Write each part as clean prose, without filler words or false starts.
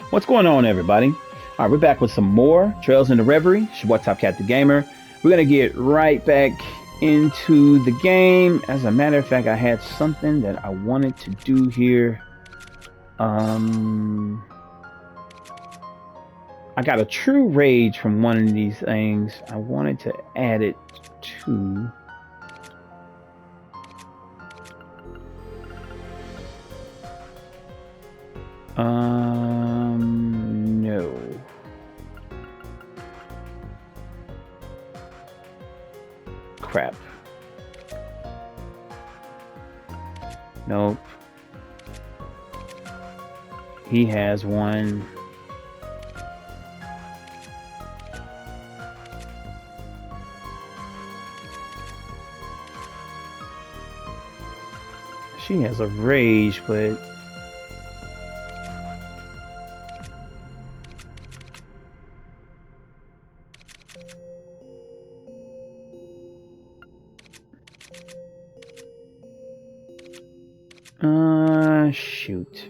What's going on, everybody? All right, we're back with some more Trails into Reverie. What's up, Cat the Gamer? We're gonna get right back into the game. As a matter of fact, I had something that I wanted to do here. I got a true rage from one of these things. I wanted to add it to. No. Crap. Nope. He has one. She has a rage, but shoot.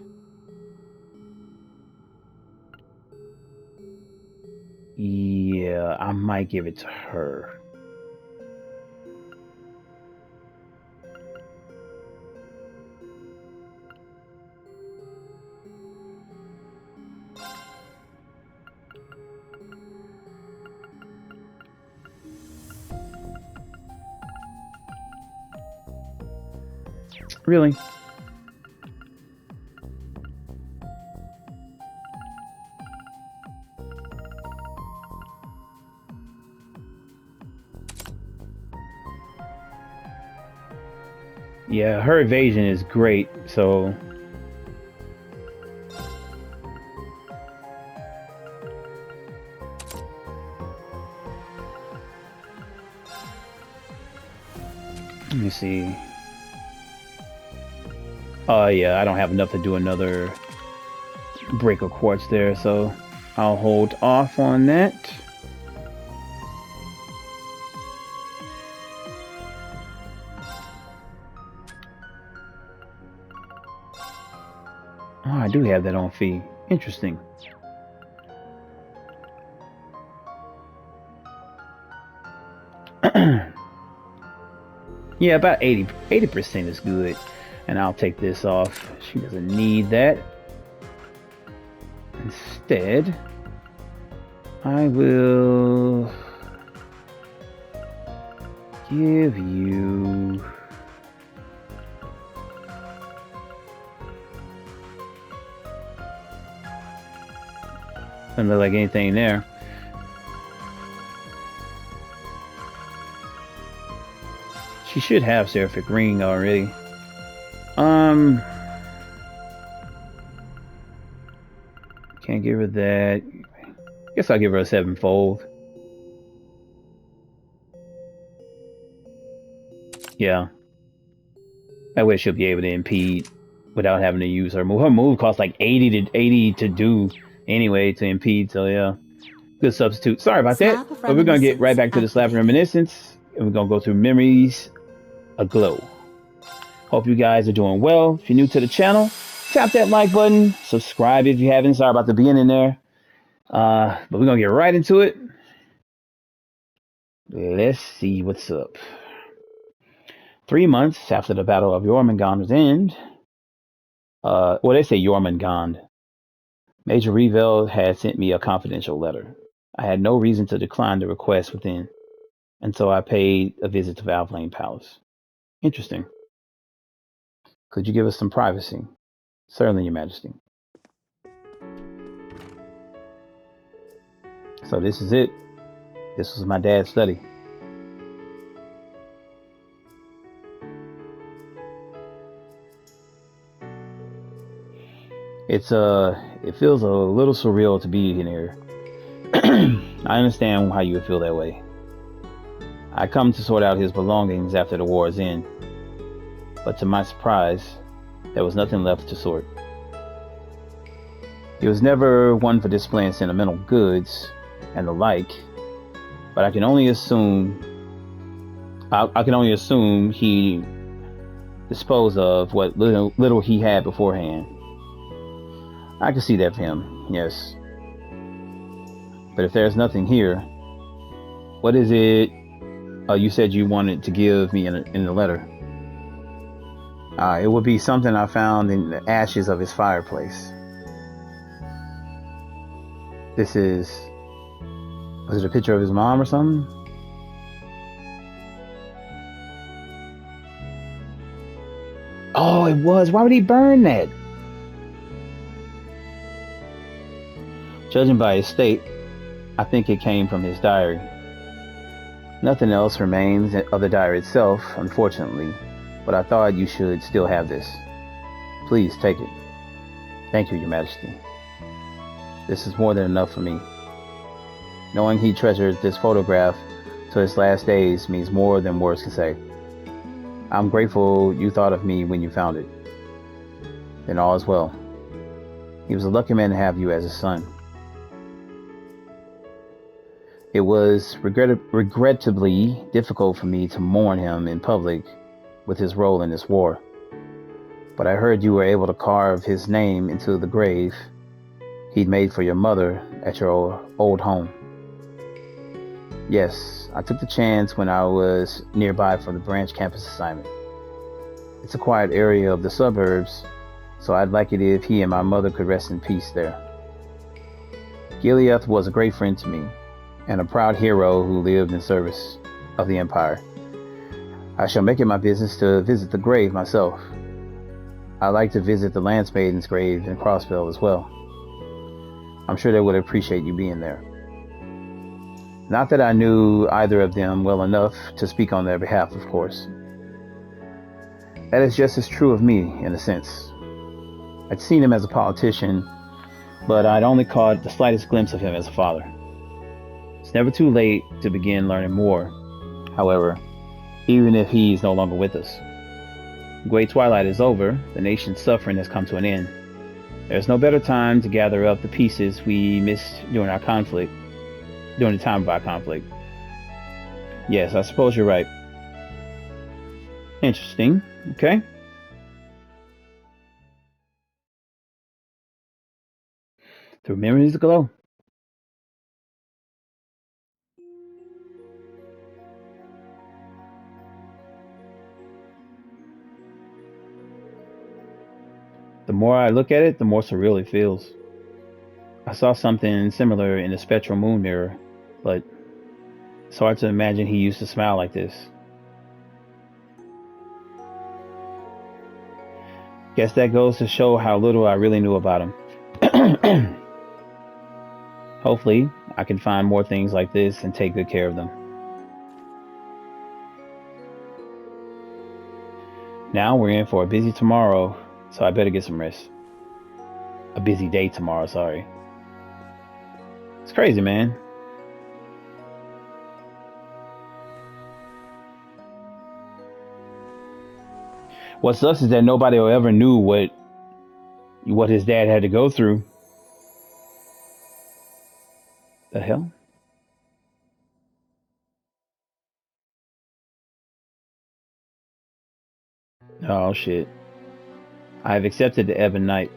Yeah, I might give it to her. Really? Yeah, her evasion is great, so let me see. Yeah, I don't have enough to do another break of quartz there, so I'll hold off on that. Oh, I do have that on fee. Interesting. Yeah, about 80% is good. And I'll take this off. She doesn't need that. Instead, I will give you doesn't look like anything there. She should have Seraphic Ring already. Can't give her that. Guess I'll give her a 7-fold. Yeah. That way she'll be able to impede without having to use her move. Her move costs like 80 to do anyway to impede, so yeah. Good substitute. Sorry about that. But we're gonna get right back to the Slap of Reminiscence, and we're gonna go through Memories Aglow. Hope you guys are doing well. If you're new to the channel, tap that like button, subscribe if you haven't. Sorry about the being in there. But we're gonna get right into it. Let's see what's up. 3 months after the Battle of Jormungand's end, well, they say Jormungand. Major Revel had sent me a confidential letter. I had no reason to decline the request within, and so I paid a visit to Valvlane Palace. Interesting. Could you give us some privacy? Certainly, Your Majesty. So this is it. This was my dad's study. It feels a little surreal to be in here. I understand how you would feel that way. I come to sort out his belongings after the war's end, but to my surprise, there was nothing left to sort. He was never one for displaying sentimental goods and the like, but I can only assume he disposed of what little he had beforehand. I can see that for him, yes. But if there's nothing here, what is it you said you wanted to give me in the letter? It would be something I found in the ashes of his fireplace. Was it a picture of his mom or something? Oh, it was. Why would he burn that? Judging by his state, I think it came from his diary. Nothing else remains of the diary itself, unfortunately, but I thought you should still have this. Please take it. Thank you, Your Majesty. This is more than enough for me. Knowing he treasures this photograph to his last days means more than words can say. I'm grateful you thought of me when you found it. Then all is well. He was a lucky man to have you as his son. It was regrettably difficult for me to mourn him in public with his role in this war. But I heard you were able to carve his name into the grave he'd made for your mother at your old home. Yes, I took the chance when I was nearby for the branch campus assignment. It's a quiet area of the suburbs, so I'd like it if he and my mother could rest in peace there. Gileath was a great friend to me, and a proud hero who lived in service of the Empire. I shall make it my business to visit the grave myself. I like to visit the Lance Maiden's grave in Crossbell as well. I'm sure they would appreciate you being there. Not that I knew either of them well enough to speak on their behalf, of course. That is just as true of me, in a sense. I'd seen him as a politician, but I'd only caught the slightest glimpse of him as a father. It's never too late to begin learning more, however, even if he's no longer with us. The Great Twilight is over, the nation's suffering has come to an end. There's no better time to gather up the pieces we missed during the time of our conflict. Yes, I suppose you're right. Interesting, okay. Through memories aglow. The more I look at it, the more surreal it feels. I saw something similar in the spectral moon mirror, but it's hard to imagine he used to smile like this. Guess that goes to show how little I really knew about him. Hopefully, I can find more things like this and take good care of them. Now we're in for a busy tomorrow, so I better get some rest. A busy day tomorrow, sorry. It's crazy, man. What sucks is that nobody ever knew what his dad had to go through. The hell? Oh shit. I have accepted the Ebon Knight,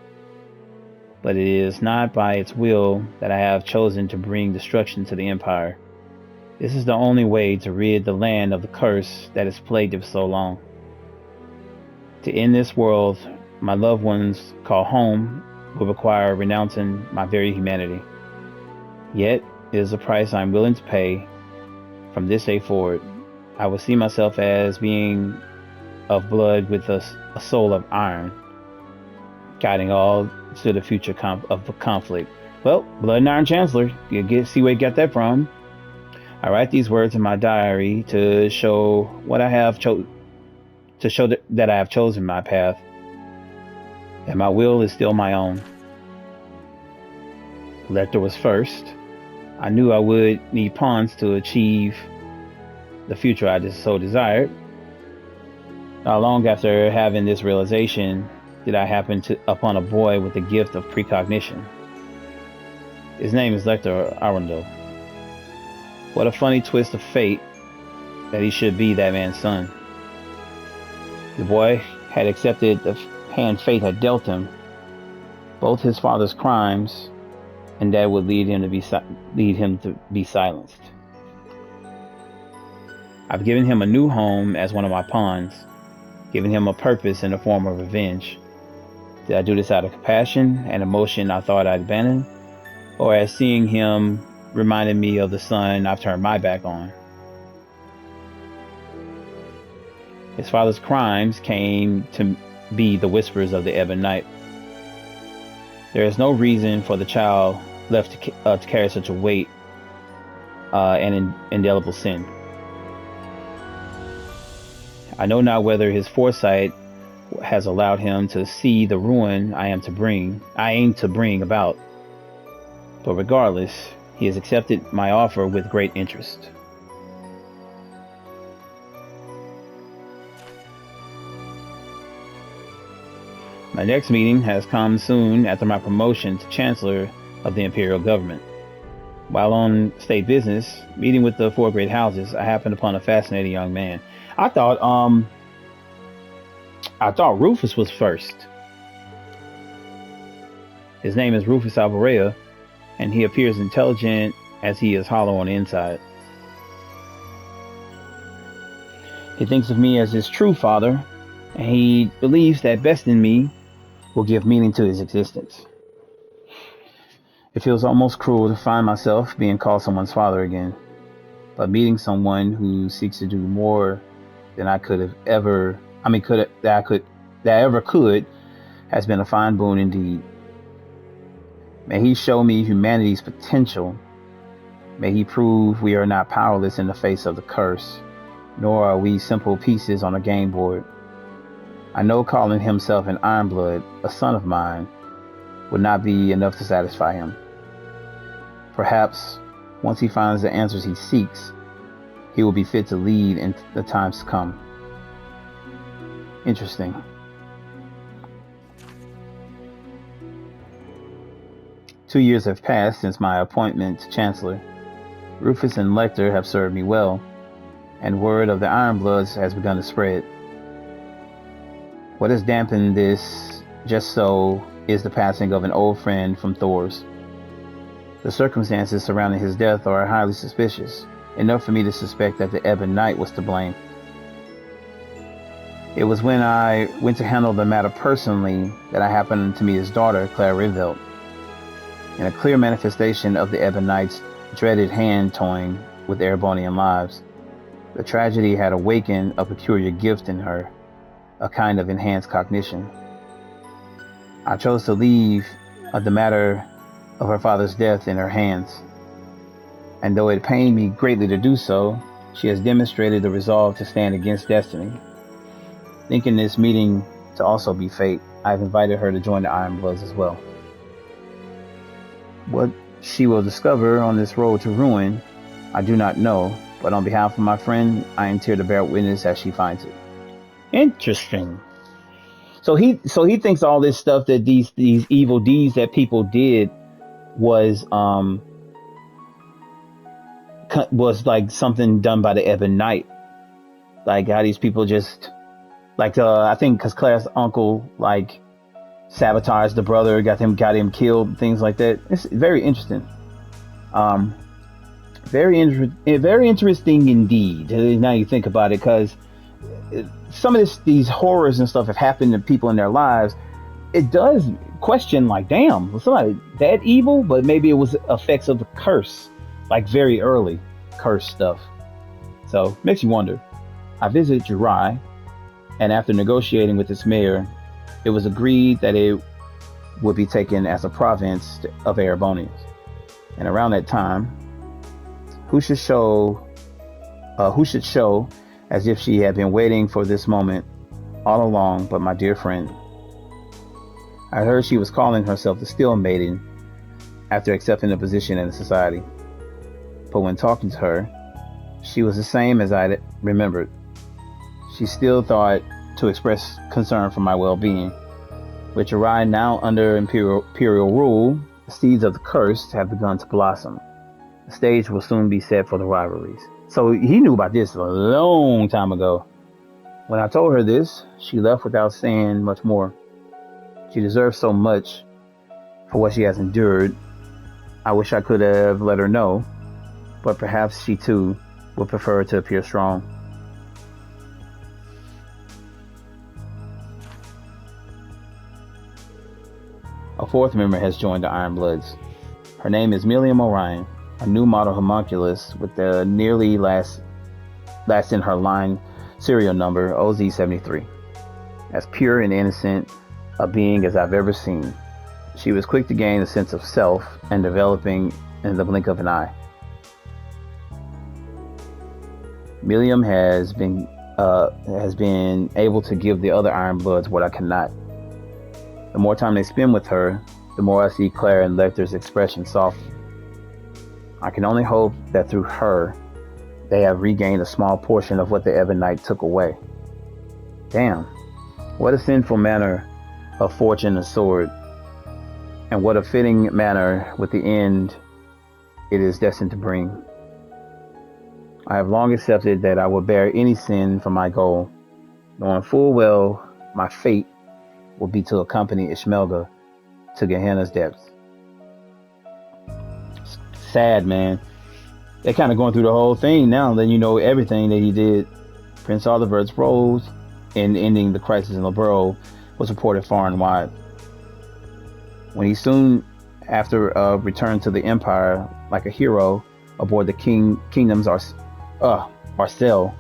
but it is not by its will that I have chosen to bring destruction to the Empire. This is the only way to rid the land of the curse that has plagued it for so long. To end this world my loved ones call home will require renouncing my very humanity. Yet, it is a price I am willing to pay. From this day forward, I will see myself as being of blood with a soul of iron, guiding all to the future of the conflict. Well, Blood and Iron Chancellor, you see where you got that from. I write these words in my diary to show what I have that I have chosen my path, that my will is still my own. Lecter was first. I knew I would need pawns to achieve the future I just so desired. Not long after having this realization, did I happen upon a boy with the gift of precognition. His name is Lecter Arundel. What a funny twist of fate that he should be that man's son. The boy had accepted the hand fate had dealt him, both his father's crimes, and that would lead him to be silenced. I've given him a new home as one of my pawns, given him a purpose in the form of revenge. Did I do this out of compassion and emotion I thought I'd abandoned, or as seeing him reminded me of the son I've turned my back on? His father's crimes came to be the whispers of the ebon night. There is no reason for the child left to carry such a weight and indelible sin. I know not whether his foresight has allowed him to see the ruin I aim to bring about, but regardless, he has accepted my offer with great interest. My next meeting has come soon after my promotion to Chancellor of the Imperial Government. While on state business, meeting with the four great houses, I happened upon a fascinating young man. I thought Rufus was first. His name is Rufus Alvarez, and he appears intelligent as he is hollow on the inside. He thinks of me as his true father, and he believes that best in me will give meaning to his existence. It feels almost cruel to find myself being called someone's father again, but meeting someone who seeks to do more than I ever could has been a fine boon indeed. May he show me humanity's potential. May he prove we are not powerless in the face of the curse, nor are we simple pieces on a game board. I know calling himself an Ironblood, a son of mine, would not be enough to satisfy him. Perhaps, once he finds the answers he seeks, he will be fit to lead in the times to come. Interesting. Two years have passed since my appointment to Chancellor. Rufus and Lecter have served me well, and word of the Ironbloods has begun to spread. What has dampened this just so is the passing of an old friend from Thor's. The circumstances surrounding his death are highly suspicious, enough for me to suspect that the Ebon Knight was to blame. It was when I went to handle the matter personally that I happened to meet his daughter, Claire Rivelt. In a clear manifestation of the Ebon Knight's dreaded hand toying with Erebonian lives, the tragedy had awakened a peculiar gift in her, a kind of enhanced cognition. I chose to leave the matter of her father's death in her hands, and though it pained me greatly to do so, she has demonstrated the resolve to stand against destiny. Thinking this meeting to also be fate, I've invited her to join the Ironbloods as well. What she will discover on this road to ruin, I do not know, but on behalf of my friend, I am here to bear witness as she finds it. Interesting. So he thinks all this stuff that these evil deeds that people did was like something done by the Ebon Knight. Like how these people just like I think because Claire's uncle like sabotaged the brother, got him killed, things like that. It's very interesting. Very interesting indeed. Now you think about it, because some of these horrors and stuff have happened to people in their lives. It does question, like, damn, was somebody that evil? But maybe it was effects of the curse, like very early curse stuff. So makes you wonder. I visited Jurai, and after negotiating with its mayor, it was agreed that it would be taken as a province of Erebonians. And around that time, who should show as if she had been waiting for this moment all along but my dear friend. I heard she was calling herself the Steel Maiden after accepting a position in the society. But when talking to her, she was the same as I remembered. She still thought to express concern for my well-being. With Jirai now under imperial rule, the seeds of the curse have begun to blossom. The stage will soon be set for the rivalries. So he knew about this a long time ago. When I told her this, she left without saying much more. She deserves so much, for what she has endured. I wish I could have let her know, but perhaps she too would prefer to appear strong. A fourth member has joined the Iron Bloods. Her name is Milliam Orion, a new model homunculus with the nearly last in her line serial number OZ73. As pure and innocent a being as I've ever seen. She was quick to gain a sense of self and developing in the blink of an eye. Milliam has been able to give the other Iron Bloods what I cannot. The more time they spend with her, the more I see Claire and Lecter's expression soften. I can only hope that through her, they have regained a small portion of what the Ebon Knight took away. Damn, what a sinful manner of fortune and sword, and what a fitting manner with the end it is destined to bring. I have long accepted that I will bear any sin for my goal, knowing full well my fate will be to accompany Ishmelga to Gehenna's depths. Sad, man. They're kind of going through the whole thing now, then you know everything that he did. Prince Oliver's role in ending the crisis in Libero was reported far and wide. When he soon after returned to the Empire like a hero aboard the Kingdom's Arcel.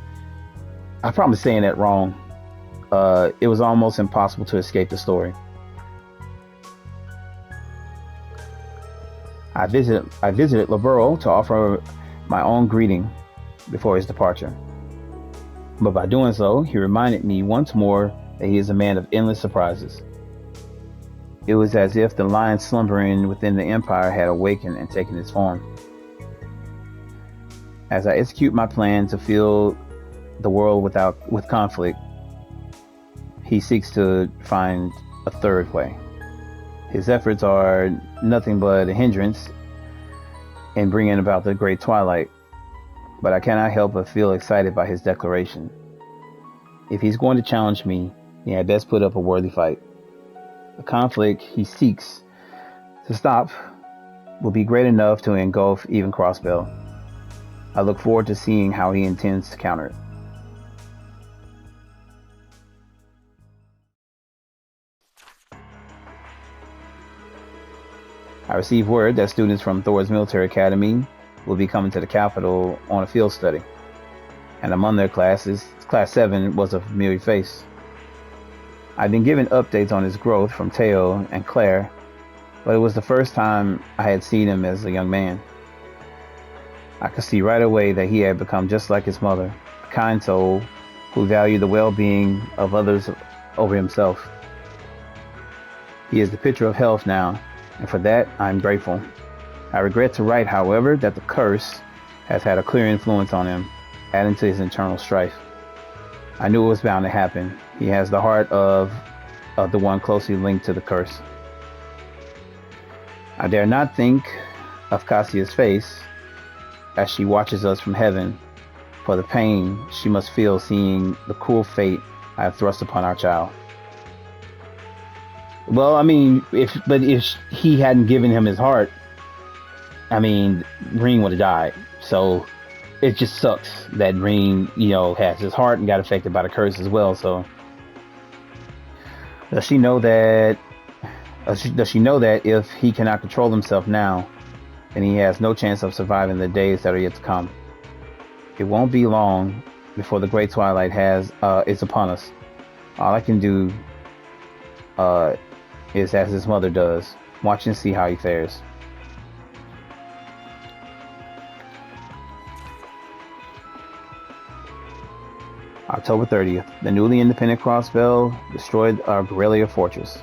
I'm probably saying that wrong. It was almost impossible to escape the story. I visited Libero to offer my own greeting before his departure. But by doing so, he reminded me once more that he is a man of endless surprises. It was as if the lion slumbering within the Empire had awakened and taken its form. As I execute my plan to fill the world with conflict, he seeks to find a third way. His efforts are nothing but a hindrance in bringing about the Great Twilight, but I cannot help but feel excited by his declaration. If he's going to challenge me, he had best put up a worthy fight. The conflict he seeks to stop will be great enough to engulf even Crossbell. I look forward to seeing how he intends to counter it. I received word that students from Thor's Military Academy will be coming to the capital on a field study, and among their classes, Class 7 was a familiar face. I've been given updates on his growth from Teo and Claire, but it was the first time I had seen him as a young man. I could see right away that he had become just like his mother, a kind soul who valued the well-being of others over himself. He is the picture of health now, and for that I'm grateful. I regret to write, however, that the curse has had a clear influence on him, adding to his internal strife. I knew it was bound to happen. He has the heart of the one closely linked to the curse. I dare not think of Cassia's face as she watches us from heaven, for the pain she must feel seeing the cruel fate I have thrust upon our child. Well, I mean, if he hadn't given him his heart, I mean, Green would have died. So it just sucks that Green, has his heart and got affected by the curse as well. So does she know that if he cannot control himself now, then he has no chance of surviving the days that are yet to come? It won't be long before the Great Twilight is upon us. All I can do is as his mother does, watch and see how he fares. October 30th, the newly independent Crossbell destroyed our guerrilla fortress.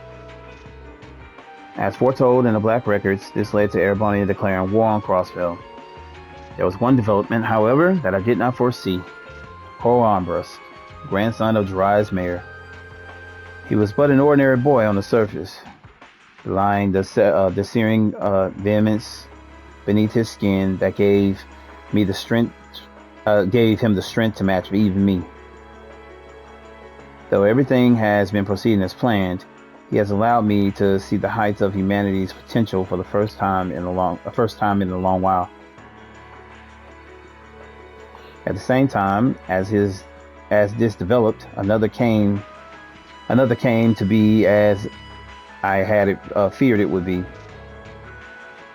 As foretold in the Black Records, this led to Erebonia declaring war on Crossbell. There was one development, however, that I did not foresee. Cor Armbrust, grandson of Jiraiya's mayor. He was but an ordinary boy on the surface, belying the searing vehemence beneath his skin that gave him the strength to match even me. Though everything has been proceeding as planned, He has allowed me to see the heights of humanity's potential for the first time in a long while. At the same time as this developed, another came to be as I had feared it would be.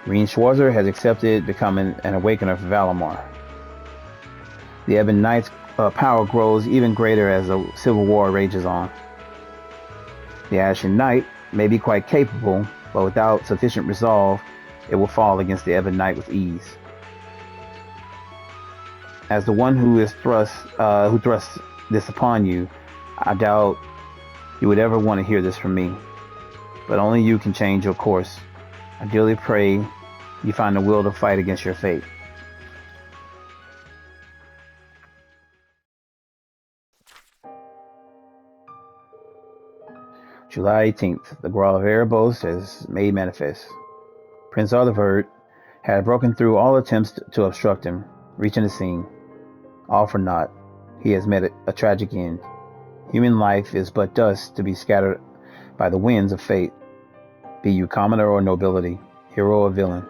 Reen Schwarzer has accepted becoming an awakener for Valamar. The Ebon Knight's power grows even greater as the civil war rages on. The Ashen Knight may be quite capable, but without sufficient resolve, it will fall against the Ebon Knight with ease. As the one who thrusts this upon you, I doubt you would ever want to hear this from me. But only you can change your course. I dearly pray you find the will to fight against your fate. July 18th, the Grawl of Erebos has made manifest. Prince Arthur had broken through all attempts to obstruct him, reaching the scene. All for naught. He has met a tragic end. Human life is but dust to be scattered by the winds of fate, be you commoner or nobility, hero or villain.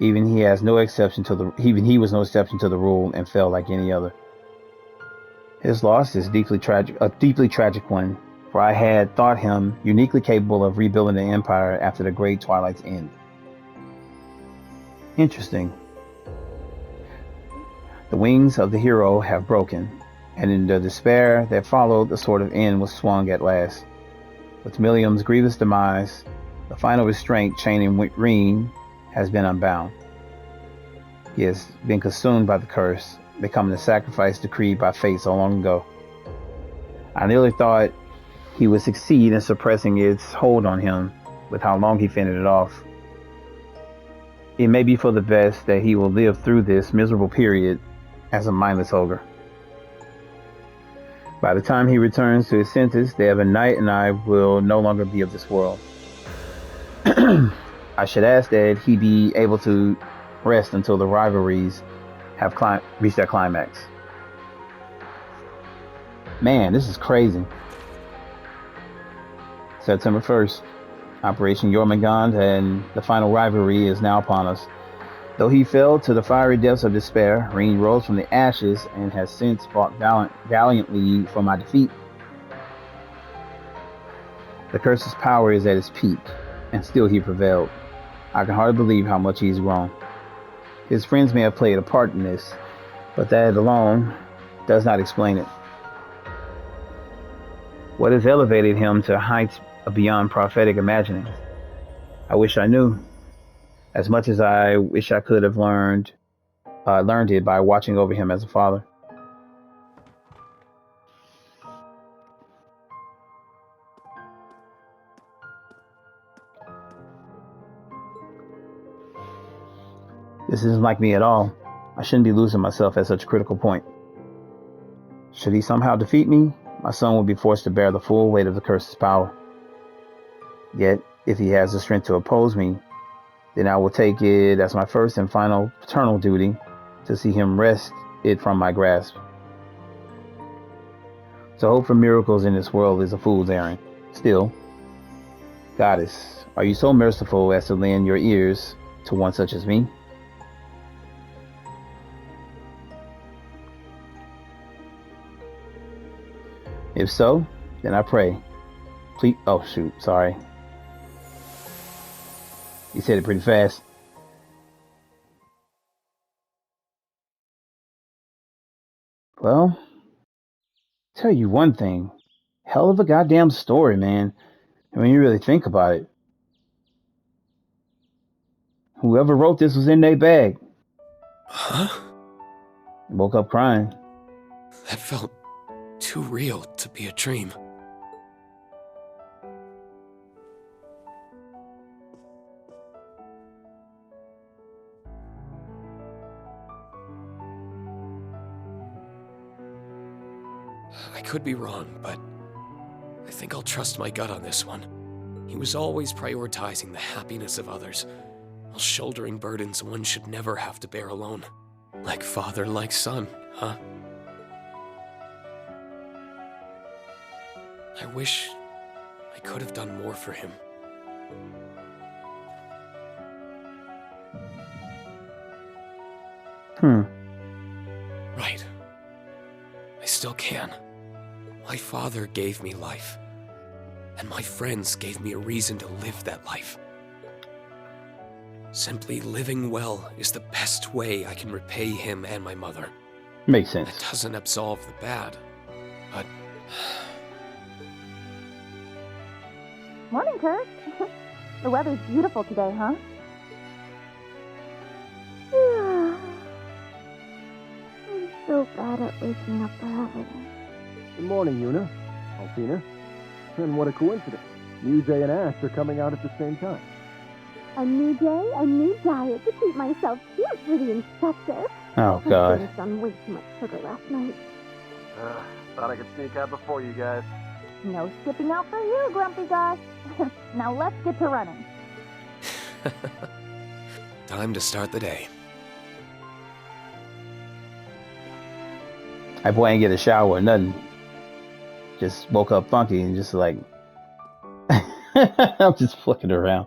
Even he was no exception to the rule and fell like any other. His loss is a deeply tragic one, for I had thought him uniquely capable of rebuilding the empire after the Great Twilight's end. Interesting. The wings of the hero have broken, and in the despair that followed, the sword of end was swung at last. With Milliam's grievous demise, the final restraint chaining Reen has been unbound. He has been consumed by the curse, becoming the sacrifice decreed by fate so long ago. I nearly thought he would succeed in suppressing its hold on him with how long he fended it off. It may be for the best that he will live through this miserable period as a mindless ogre. By the time he returns to his senses, the Ebon Knight and I will no longer be of this world. I should ask that he be able to rest until the rivalries have reached their climax. Man, this is crazy. September 1st, Operation Jormungand and the final rivalry is now upon us. Though he fell to the fiery depths of despair, Reen rose from the ashes and has since fought valiantly for my defeat. The curse's power is at its peak, and still he prevailed. I can hardly believe how much he's grown. His friends may have played a part in this, but that alone does not explain it. What has elevated him to heights beyond prophetic imaginings? I wish I knew. As much as I wish I could have learned it by watching over him as a father. This isn't like me at all. I shouldn't be losing myself at such a critical point. Should he somehow defeat me, my son will be forced to bear the full weight of the curse's power. Yet, if he has the strength to oppose me, then I will take it as my first and final paternal duty to see him wrest it from my grasp. To hope for miracles in this world is a fool's errand. Still, Goddess, are you so merciful as to lend your ears to one such as me? If so, then I pray. Please, oh shoot, sorry. You said it pretty fast. Well, tell you one thing. Hell of a goddamn story, man. When you really think about it. Whoever wrote this was in their bag. Huh? Woke up crying. That felt too real to be a dream. I could be wrong, but I think I'll trust my gut on this one. He was always prioritizing the happiness of others, while shouldering burdens one should never have to bear alone. Like father, like son, huh? I wish I could have done more for him. Right. I still can. My father gave me life, and my friends gave me a reason to live that life. Simply living well is the best way I can repay him and my mother. Makes sense. That doesn't absolve the bad, but... Morning, Kurt. The weather's beautiful today, huh? I'm so bad at waking up early. Good morning, Yuna. Alfina. And what a coincidence. You, Jay, and Ash are coming out at the same time. A new day, a new diet to treat myself cute for the inspector. Oh, I God. finished on way too much sugar last night. Thought I could sneak out before you guys. No skipping out for you, grumpy guy. Now let's get to running. Time to start the day. That boy ain't get a shower or nothing. Just woke up funky and just like... I'm just flicking around.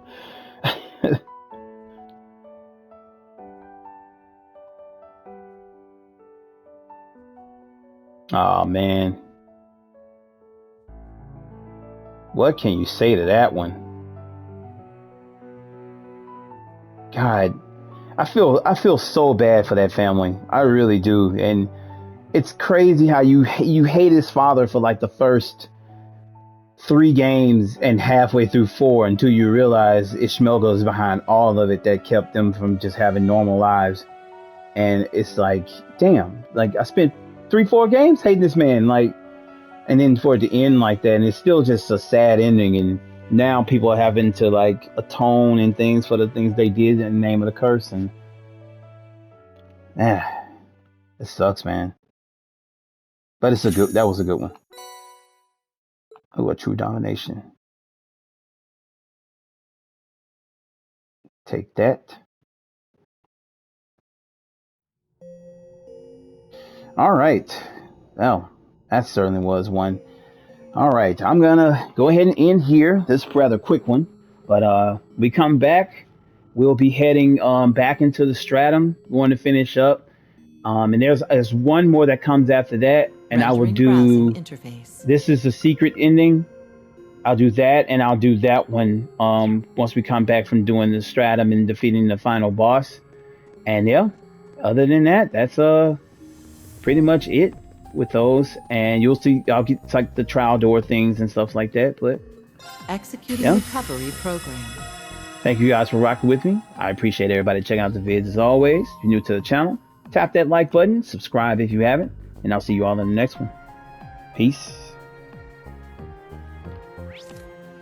Oh, man. What can you say to that one? God, I feel so bad for that family. I really do. And it's crazy how you hate his father for like the first 3 games and halfway through 4 until you realize Ishmael goes behind all of it that kept them from just having normal lives. And it's like, damn, like I spent 3-4 games hating this man, like, and then for it to end like that, and it's still just a sad ending. And now people are having to like atone and things for the things they did in the name of the curse. And it sucks, man. But that was a good one. Oh, a true domination. Take that. All right. Well, that certainly was one. All right, I'm gonna go ahead and end here. This is a rather quick one, but we come back. We'll be heading back into the stratum. We want to finish up, and there's one more that comes after that, and I will do. This is the secret ending. I'll do that, and I'll do that one once we come back from doing the stratum and defeating the final boss. And yeah, other than that, that's pretty much it with those. And you'll see, I'll get like the trial door things and stuff like that. But executing recovery program. Thank you guys for rocking with me. I appreciate everybody checking out the vids as always. If you're new to the channel, tap that like button, subscribe if you haven't, and I'll see you all in the next one. Peace.